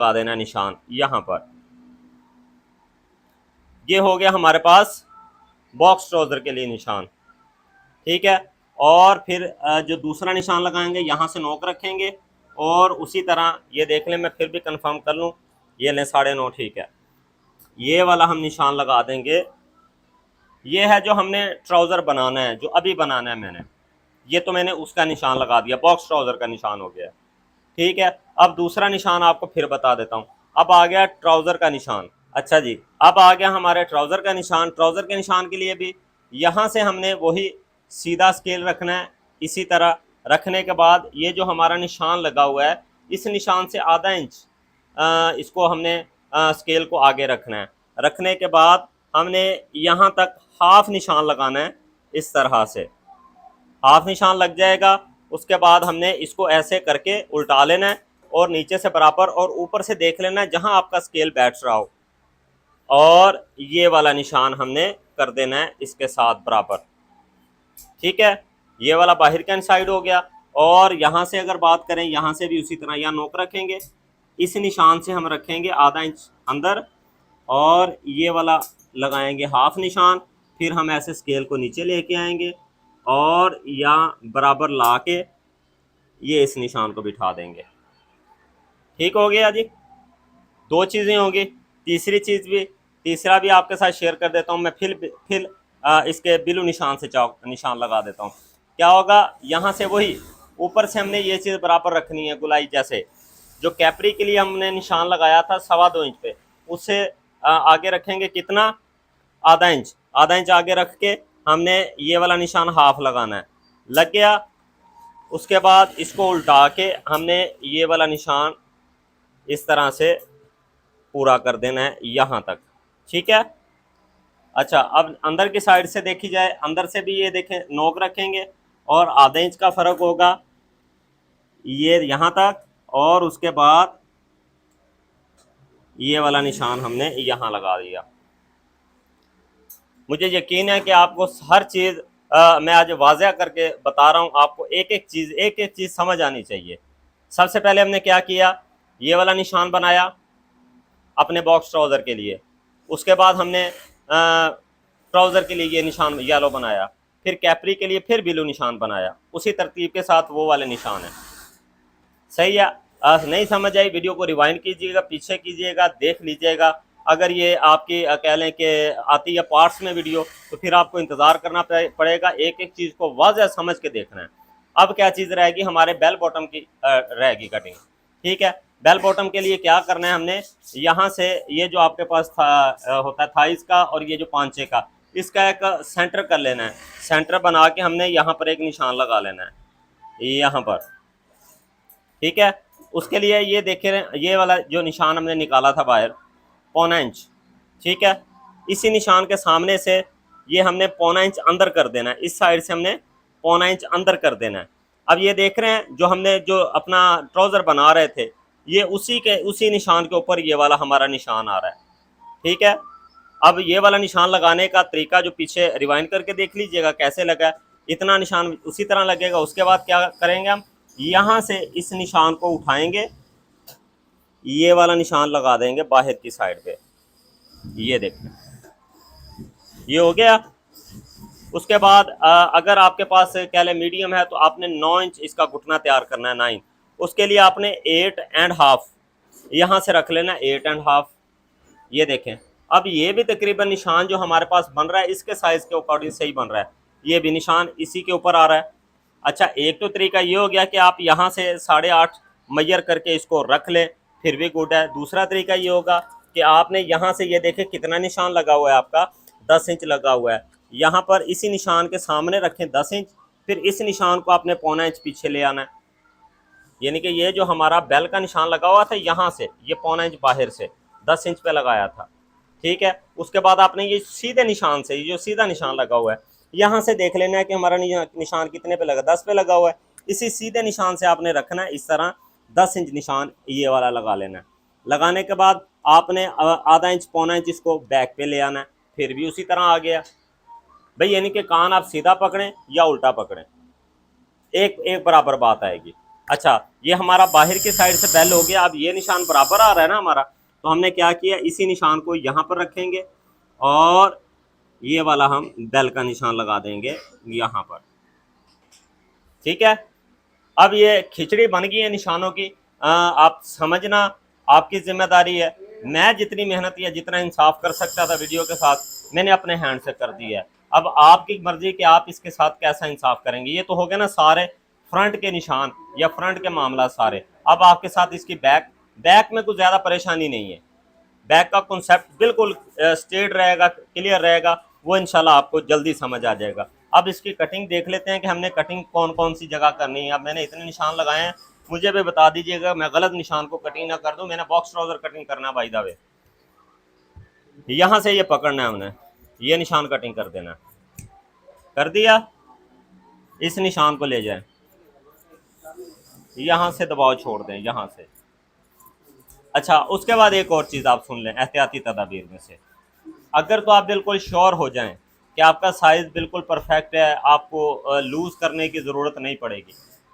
लगा देना निशान यहाँ पर। ये हो गया हमारे पास बॉक्स ट्राउज़र के लिए निशान, ठीक है। और फिर जो दूसरा निशान लगाएंगे यहाँ से नोक रखेंगे और उसी तरह ये देख लें, मैं फिर भी कंफर्म कर लूँ, ये लें 9.5, ठीक है। ये वाला हम निशान लगा देंगे। ये है जो हमने ट्राउज़र बनाना है, जो अभी बनाना है मैंने, ये तो मैंने उसका निशान लगा दिया, बॉक्स ट्राउज़र का निशान हो गया, ठीक है। अब दूसरा निशान आपको फिर बता देता हूँ। अब आ गया ट्राउज़र का निशान। अच्छा जी, अब आ गया हमारे ट्राउज़र का निशान। ट्राउज़र के निशान के लिए भी यहाँ से हमने वही सीधा स्केल रखना है। इसी तरह रखने के बाद ये जो हमारा निशान लगा हुआ है, इस निशान से आधा इंच इसको हमने स्केल को आगे रखना है। रखने के बाद हमने यहाँ तक हाफ निशान लगाना है, इस तरह से हाफ निशान लग जाएगा। उसके बाद हमने इसको ऐसे करके उल्टा लेना है और नीचे से बराबर और ऊपर से देख लेना है जहाँ आपका स्केल बैठ रहा हो, और ये वाला निशान हमने कर देना है इसके साथ बराबर, ठीक है। ये वाला बाहर का साइड हो गया। और यहाँ से अगर बात करें, यहाँ से भी उसी तरह यहाँ नोक रखेंगे, इस निशान से हम रखेंगे आधा इंच अंदर और ये वाला लगाएंगे हाफ निशान। फिर हम ऐसे स्केल को नीचे लेके आएंगे और यहाँ बराबर ला के ये इस निशान को बिठा देंगे, ठीक हो गया जी। दो चीज़ें होंगी। तीसरा भी आपके साथ शेयर कर देता हूँ मैं। फिर इसके बिलू निशान से निशान लगा देता हूँ। क्या होगा, यहाँ से वही ऊपर से हमने ये चीज़ बराबर रखनी है, गुलाई जैसे जो कैपरी के लिए हमने निशान लगाया था 2.25 इंच पे, उससे आगे रखेंगे कितना, आधा इंच आगे रख के हमने ये वाला निशान हाफ लगाना है। लग गया। उसके बाद इसको उल्टा के हमने ये वाला निशान इस तरह से पूरा कर देना है यहाँ तक, ठीक है। अच्छा, अब अंदर की साइड से देखी जाए, अंदर से भी ये देखें नोक रखेंगे और आधे इंच का फ़र्क होगा ये यहाँ तक, और उसके बाद ये वाला निशान हमने यहाँ लगा दिया। मुझे यकीन है कि आपको हर चीज़ मैं आज वाज़ह करके बता रहा हूँ, आपको एक एक चीज़ समझ आनी चाहिए। सबसे पहले हमने क्या किया, ये वाला निशान बनाया अपने बॉक्स ट्राउज़र के लिए। उसके बाद हमने ट्राउज़र के लिए ये निशान येलो बनाया, फिर कैपरी के लिए फिर ब्लू निशान बनाया, उसी तरतीब के साथ वो वाले निशान हैं। सही है। नहीं समझ आई, वीडियो को रिवाइंड कीजिएगा, पीछे कीजिएगा, देख लीजिएगा। अगर ये आपकी कह लें कि आती है पार्ट्स में वीडियो, तो फिर आपको इंतज़ार करना पड़ेगा, एक एक चीज़ को वाज़ह समझ के देखना है। अब क्या चीज़ रहेगी, हमारे बेल बॉटम की रहेगी कटिंग, ठीक है। बेल बॉटम के लिए क्या करना है, हमने यहाँ से ये जो आपके पास होता है थाइस का और ये जो पांचे का, इसका एक सेंटर कर लेना है। सेंटर बना के हमने यहाँ पर एक निशान लगा लेना है यहाँ पर, ठीक है। उसके लिए ये देखे ये वाला जो निशान हमने निकाला था बाहर 1.25 इंच, ठीक है। इसी निशान के सामने से ये हमने 1.25 इंच अंदर कर देना है, इस साइड से हमने 1.25 इंच अंदर कर देना है। अब ये देख रहे हैं जो हमने जो अपना ट्राउज़र बना रहे थे, ये उसी निशान के ऊपर ये वाला हमारा निशान आ रहा है, ठीक है। अब ये वाला निशान लगाने का तरीका जो पीछे रिवाइंड करके देख लीजिएगा कैसे लगा, इतना निशान उसी तरह लगेगा। उसके बाद क्या करेंगे, हम यहाँ से इस निशान को उठाएंगे, ये वाला निशान लगा देंगे बाहर की साइड पे, ये देखें ये हो गया। उसके बाद अगर आपके पास कह लें मीडियम है तो आपने 9 इंच इसका घुटना तैयार करना है, 9। उसके लिए आपने 8.5 यहाँ से रख लेना, 8.5। ये देखें, अब ये भी तकरीबन निशान जो हमारे पास बन रहा है इसके साइज़ के अकॉर्डिंग सही बन रहा है, ये भी निशान इसी के ऊपर आ रहा है। अच्छा, एक तो तरीका ये हो गया कि आप यहाँ से 8.5 मैयर करके इसको रख लें, फिर भी गुड है। दूसरा तरीका ये होगा कि आपने यहाँ से ये देखें कितना निशान लगा हुआ है आपका, 10 इंच लगा हुआ है। यहाँ पर इसी निशान के सामने रखें 10 इंच, फिर इस निशान को आपने 1.25 इंच पीछे ले आना है। यानी कि ये जो हमारा बेल का निशान लगा हुआ था यहाँ से, ये 1.25 इंच बाहर से 10 इंच पे लगाया था, ठीक है। उसके बाद आपने ये सीधे निशान से, ये जो सीधा निशान लगा हुआ है, यहाँ से देख लेना है कि हमारा निशान कितने पे लगा, 10 पे लगा हुआ है। इसी सीधे निशान से आपने रखना है, इस तरह 10 इंच निशान ये वाला लगा लेना है। लगाने के बाद आपने आधा इंच 1.25 इंच इसको बैक पे ले आना है, फिर भी उसी तरह आ गया भाई। यानी कि कान आप सीधा पकड़ें या उल्टा पकड़ें, एक बराबर बात आएगी। अच्छा, ये हमारा बाहर की साइड से बेल हो गया। अब ये निशान बराबर आ रहा है ना हमारा, तो हमने क्या किया, इसी निशान को यहाँ पर रखेंगे और ये वाला हम बेल का निशान लगा देंगे यहाँ पर। ठीक है, अब ये खिचड़ी बन गई है निशानों की। आप समझना, आपकी जिम्मेदारी है। मैं जितनी मेहनत या जितना इंसाफ कर सकता था वीडियो के साथ, मैंने अपने हैंड से कर दिया है। अब आपकी मर्जी कि आप इसके साथ कैसा इंसाफ करेंगे। ये तो हो गया ना सारे फ्रंट के निशान या फ्रंट के मामला सारे। अब आपके साथ इसकी बैक में कुछ ज़्यादा परेशानी नहीं है। बैक का कॉन्सेप्ट बिल्कुल स्ट्रेट रहेगा, क्लियर रहेगा, वो इंशाल्लाह आपको जल्दी समझ आ जाएगा। अब इसकी कटिंग देख लेते हैं कि हमने कटिंग कौन कौन सी जगह करनी है। अब मैंने इतने निशान लगाए हैं, मुझे भी बता दीजिएगा मैं गलत निशान को कटिंग ना कर दूं। मैंने बॉक्स ट्राउजर कटिंग करना है बाय द वे। यहाँ से ये पकड़ना है हमने, ये निशान कटिंग कर देना है। कर दिया, इस निशान को ले जाए, यहाँ से दबाव छोड़ दें, यहाँ से। अच्छा, उसके बाद एक और चीज़ आप सुन लें एहतियाती तदाबीर में से। अगर तो आप बिल्कुल श्योर हो जाएं कि आपका साइज़ बिल्कुल परफेक्ट है, आपको लूज़ करने की ज़रूरत नहीं पड़ेगी,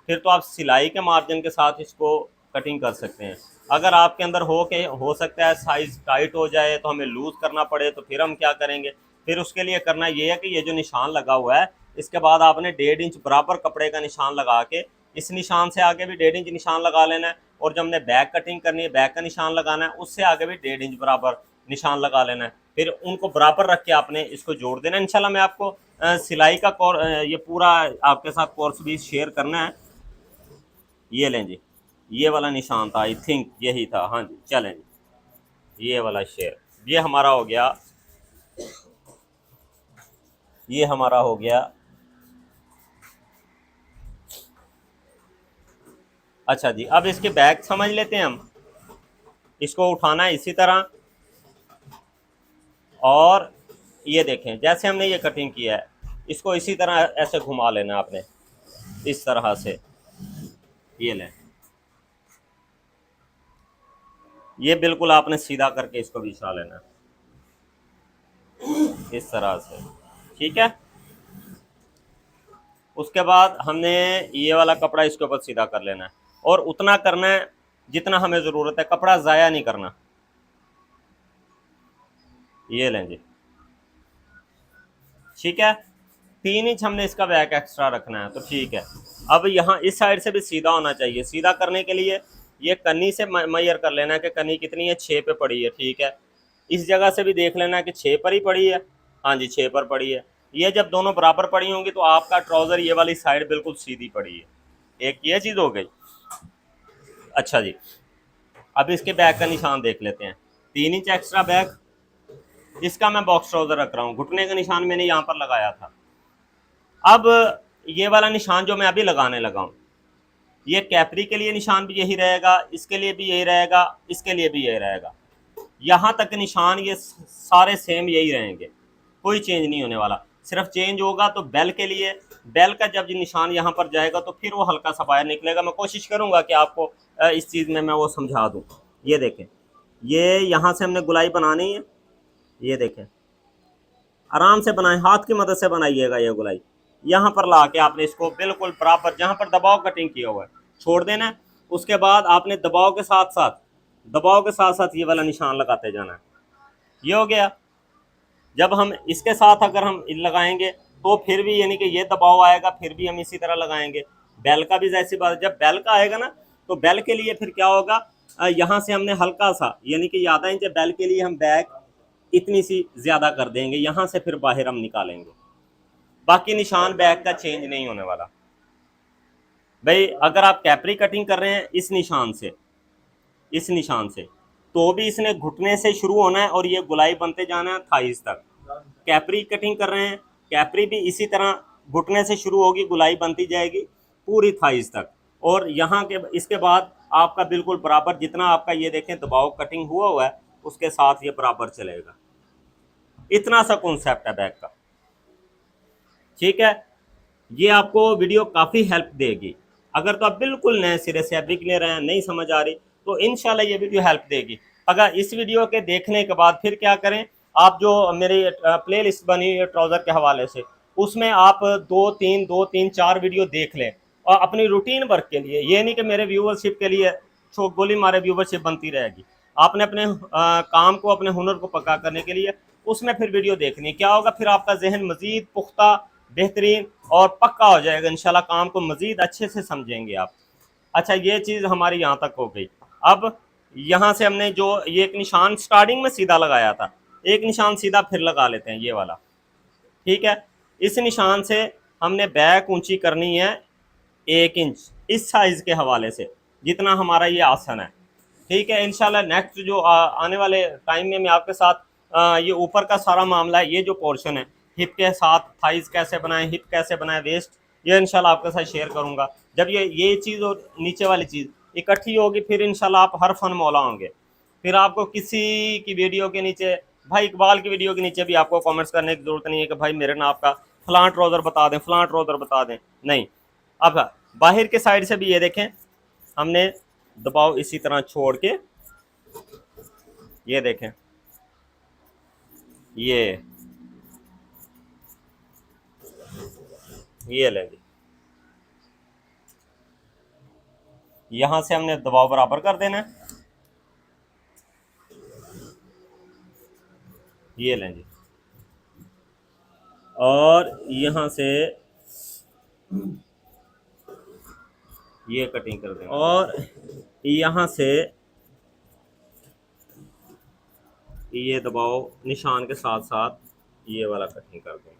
फिर तो आप सिलाई के मार्जिन के साथ इसको कटिंग कर सकते हैं। अगर आपके अंदर हो सकता है साइज़ टाइट हो जाए तो हमें लूज़ करना पड़े, तो फिर हम क्या करेंगे, फिर उसके लिए करना ये है कि ये जो निशान लगा हुआ है, इसके बाद आपने 1.5 इंच बराबर कपड़े का निशान लगा के इस निशान से आगे भी 1.5 इंच निशान लगा लेना है। और जब हमने बैक कटिंग करनी है, बैक का निशान लगाना है, उससे आगे भी 1.5 इंच बराबर निशान लगा लेना है। फिर उनको बराबर रख के आपने इसको जोड़ देना है। इंशाल्लाह मैं आपको सिलाई का ये पूरा आपके साथ कोर्स भी शेयर करना है। ये लें जी, ये वाला निशान था, आई थिंक यही था, हाँ जी, चलें जी, ये वाला शेयर, ये हमारा हो गया, ये हमारा हो गया। अच्छा जी, अब इसके बैक समझ लेते हैं हम। इसको उठाना है इसी तरह, और ये देखें जैसे हमने ये कटिंग किया है, इसको इसी तरह ऐसे घुमा लेना आपने, इस तरह से। ये लें, ये बिल्कुल आपने सीधा करके इसको बिछा लेना इस तरह से। ठीक है, उसके बाद हमने ये वाला कपड़ा इसके ऊपर सीधा कर लेना है, और उतना करना है जितना हमें ज़रूरत है, कपड़ा ज़ाया नहीं करना। ये लें जी, ठीक है, 3 इंच हमने इसका बैक एक्स्ट्रा रखना है, तो ठीक है। अब यहाँ इस साइड से भी सीधा होना चाहिए। सीधा करने के लिए ये कन्नी से मैयर कर लेना है कि कन्नी कितनी है, 6 पे पड़ी है, ठीक है। इस जगह से भी देख लेना है कि 6 पर ही पड़ी है, हाँ जी 6 पर पड़ी है। ये जब दोनों बराबर पड़ी होंगी तो आपका ट्राउज़र ये वाली साइड बिल्कुल सीधी पड़ी है। एक ये चीज़ हो गई। अच्छा जी, अब इसके बैक का निशान देख लेते हैं। 3 इंच एक्स्ट्रा बैक, इसका मैं बॉक्स ट्राउज़र रख रहा हूँ। घुटने का निशान मैंने यहाँ पर लगाया था। अब ये वाला निशान जो मैं अभी लगाने लगा हूँ, ये कैपरी के लिए निशान भी यही रहेगा, इसके लिए भी यही रहेगा, इसके लिए भी यही रहेगा। यहाँ तक निशान ये सारे सेम यही रहेंगे, कोई चेंज नहीं होने वाला। सिर्फ चेंज होगा तो बेल के लिए, बेल का जब निशान यहाँ पर जाएगा तो फिर वो हल्का सा बाहर निकलेगा। मैं कोशिश करूँगा कि आपको इस चीज़ में मैं वो समझा दूँ। ये देखें, ये यहाँ से हमने गुलाई बनानी है, ये देखें, आराम से बनाएं, हाथ की मदद से बनाइएगा। ये गुलाई यहाँ पर ला के आपने इसको बिल्कुल बराबर जहाँ पर दबाव कटिंग किया हुआ है छोड़ देना है। उसके बाद आपने दबाव के साथ साथ ये वाला निशान लगाते जाना है। ये हो गया। जब हम इसके साथ अगर हम लगाएंगे तो फिर भी यानी कि ये दबाव आएगा, फिर भी हम इसी तरह लगाएंगे। बेल का भी जैसी बात, जब बेल का आएगा ना तो बेल के लिए फिर क्या होगा, यहाँ से हमने हल्का सा यानी कि आधा इंच बेल के लिए हम बैक इतनी सी ज़्यादा कर देंगे, यहाँ से फिर बाहर हम निकालेंगे। बाकी निशान बैक का चेंज नहीं होने वाला। भाई अगर आप कैपरी कटिंग कर रहे हैं इस निशान से तो भी इसने घुटने से शुरू होना है और ये गुलाई बनते जाना है थाइस तक। कैपरी कटिंग कर रहे हैं, कैपरी भी इसी तरह घुटने से शुरू होगी, गुलाई बनती जाएगी पूरी थाइस तक। और यहाँ के इसके बाद आपका बिल्कुल बराबर जितना आपका ये देखें दबाव कटिंग हुआ है उसके साथ ये बराबर चलेगा। इतना सा कॉन्सेप्ट है बैक का। ठीक है, ये आपको वीडियो काफ़ी हेल्प देगी। अगर तो आप बिल्कुल नए सिरे से बिगनर हैं, नहीं समझ आ रही, तो इंशाल्लाह ये वीडियो हेल्प देगी। अगर इस वीडियो के देखने के बाद फिर क्या करें, आप जो मेरी प्ले लिस्ट बनी है ट्राउज़र के हवाले से, उसमें आप 2-3 4 वीडियो देख लें और अपनी रूटीन वर्क के लिए, ये नहीं कि मेरे व्यूवरशिप के लिए तो गोली मारे व्यूवरशिप बनती रहेगी। आपने अपने काम को, अपने हुनर को पक्का करने के लिए उसमें फिर वीडियो देखनी, क्या होगा फिर आपका जहन मजीद पुख्ता, बेहतरीन और पक्का हो जाएगा, इंशाल्लाह काम को मजीद अच्छे से समझेंगे आप। अच्छा, ये चीज़ हमारी यहाँ तक हो गई। अब यहाँ से हमने जो ये एक निशान स्टार्टिंग में सीधा लगाया था, एक निशान सीधा फिर लगा लेते हैं, ये वाला, ठीक है। इस निशान से हमने बैक ऊंची करनी है 1 इंच, इस साइज़ के हवाले से जितना हमारा ये आसन है, ठीक है। इंशाल्लाह नेक्स्ट जो आने वाले टाइम में मैं आपके साथ ये ऊपर का सारा मामला है, ये जो पोर्शन है हिप के साथ थाइज कैसे बनाएं, हिप कैसे बनाएं, वेस्ट, ये इंशाल्लाह आपके साथ शेयर करूंगा। जब ये चीज़ और नीचे वाली चीज़ इकट्ठी होगी फिर इंशाल्लाह आप हर फन मौला होंगे। फिर आपको किसी की वीडियो के नीचे, भाई इकबाल की वीडियो के नीचे भी आपको कमेंट्स करने की ज़रूरत नहीं है कि भाई मेरे नाप का फ़लाँ ट्राउज़र बता दें, फ़लाँ ट्राउज़र बता दें, नहीं। अब बाहर के साइड से भी ये देखें, हमने दबाव इसी तरह छोड़ के, ये देखें, ये ले जी, यहाँ से हमने दबाव बराबर कर देना है, ये लें जी, और यहाँ से ये कटिंग कर दें, और यहाँ से ये दबाव निशान के साथ साथ ये वाला कटिंग कर दें।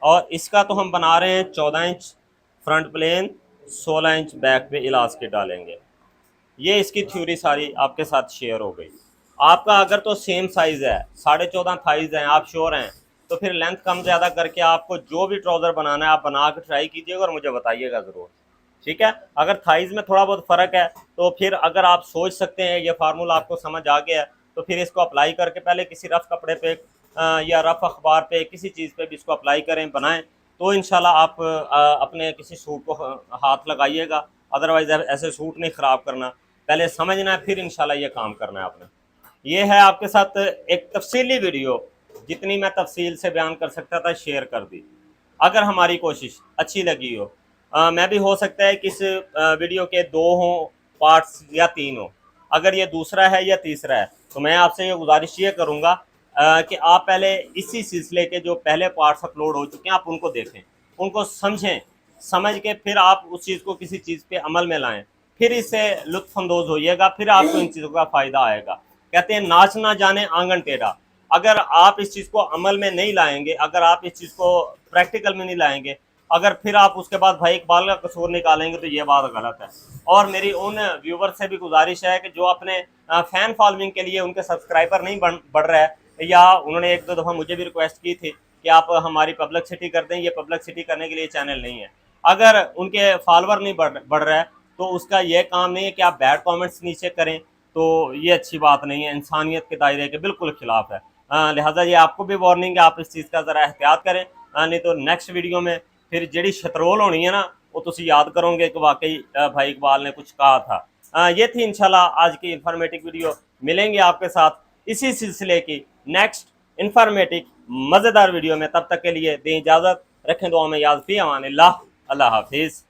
और इसका तो हम बना रहे हैं 14 inch front plain, 16 inch back पे इलास्टिक डालेंगे। ये इसकी थ्योरी सारी आपके साथ शेयर हो गई। आपका अगर तो सेम साइज़ है, 14.5 थाइज हैं, आप श्योर हैं, तो फिर लेंथ कम ज़्यादा करके आपको जो भी ट्राउज़र बनाना है आप बना के ट्राई कीजिएगा और मुझे बताइएगा ज़रूर, ठीक है। अगर थाइज़ में थोड़ा बहुत फ़र्क है तो फिर अगर आप सोच सकते हैं, ये फार्मूला आपको समझ आ गया है, तो फिर इसको अप्लाई करके पहले किसी रफ़ कपड़े पे या रफ़ अखबार पे किसी चीज़ पे भी इसको अप्लाई करें, बनाएं, तो इंशाल्लाह आप अपने किसी सूट को हाथ लगाइएगा। अदरवाइज़ ऐसे सूट नहीं ख़राब करना, पहले समझना है फिर इंशाल्लाह ये काम करना है आपने। ये है आपके साथ एक तफसीली वीडियो, जितनी मैं तफसील से बयान कर सकता था शेयर कर दी। अगर हमारी कोशिश अच्छी लगी हो, मैं भी हो सकता है कि इस वीडियो के 2 हों पार्ट्स या 3 हो। अगर ये दूसरा है या तीसरा है तो मैं आपसे ये गुजारिश ये करूँगा कि आप पहले इसी सिलसिले के जो पहले पार्ट्स अपलोड हो चुके हैं आप उनको देखें, उनको समझें, समझ के फिर आप उस चीज़ को किसी चीज़ पे अमल में लाएं, फिर इससे लुत्फ़अंदोज़ होइएगा, फिर आपको इन चीज़ों का फ़ायदा आएगा। कहते हैं नाच ना जाने आंगन टेढ़ा। अगर आप इस चीज़ को अमल में नहीं लाएंगे, अगर आप इस चीज़ को प्रैक्टिकल में नहीं लाएंगे, अगर फिर आप उसके बाद भाई इकबाल का कसूर निकालेंगे तो ये बात गलत है। और मेरी उन व्यूवर से भी गुजारिश है कि जो अपने फ़ैन फॉलोइंग के लिए उनके सब्सक्राइबर नहीं बढ़ रहा है, या उन्होंने 1-2 दफ़ा मुझे भी रिक्वेस्ट की थी कि आप हमारी पब्लिसिटी कर दें, ये पब्लिसिटी करने के लिए चैनल नहीं है। अगर उनके फॉलोअर नहीं बढ़ रहा है तो उसका ये काम नहीं है कि आप बैड कमेंट्स नीचे करें, तो ये अच्छी बात नहीं है, इंसानियत के दायरे के बिल्कुल ख़िलाफ़ है। लिहाजा ये आपको भी वार्निंग है, आप इस चीज़ का ज़रा एहतियात करें, नहीं तो नेक्स्ट वीडियो में फिर जिहड़ी शतरोल होनी है ना, वो तुसी याद करोगे कि वाकई भाई इकबाल ने कुछ कहा था। ये थी इंशाल्लाह आज की इन्फॉर्मेटिव वीडियो। मिलेंगे आपके साथ इसी सिलसिले की नेक्स्ट इन्फॉर्मेटिव मज़ेदार वीडियो में, तब तक के लिए दें इजाज़त, रखें दुआ में याद, फ़ी अमानिल्लाह, अल्लाह हाफिज़।